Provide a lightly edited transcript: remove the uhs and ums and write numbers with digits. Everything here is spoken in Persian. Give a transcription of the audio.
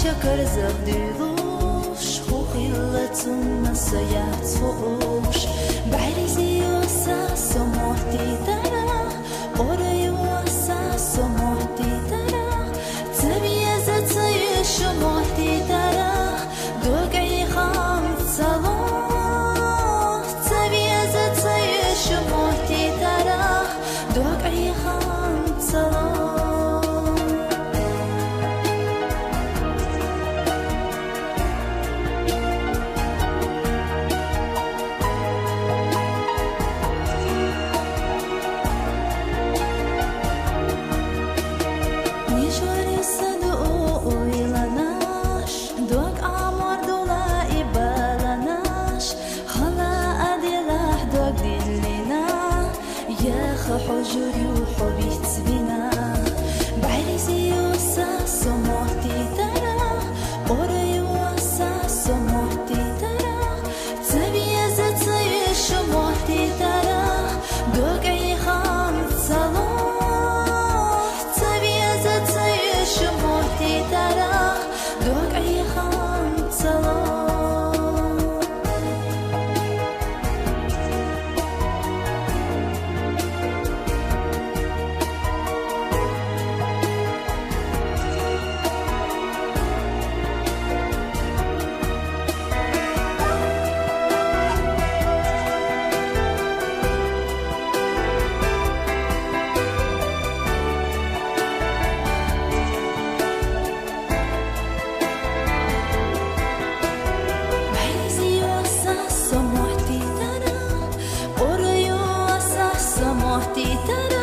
شكر زغديروش خوخيلتون مسايات فوش بعريزي وساس وموتي ترى قري وساس وموتي ترى تبيزت يش وموتي ترى دوقعي خام صلاة تبيزت يش وموتي ترى دوقعي خام صلاة حجري وحبيت بنا بعريزي وساس وموتي ترى قري وساس وموتي ترى تبيزت يش وموتي ترى دوقعي خام صلاة تبيزت يش وموتي ترى دوقعي خام صلاة morti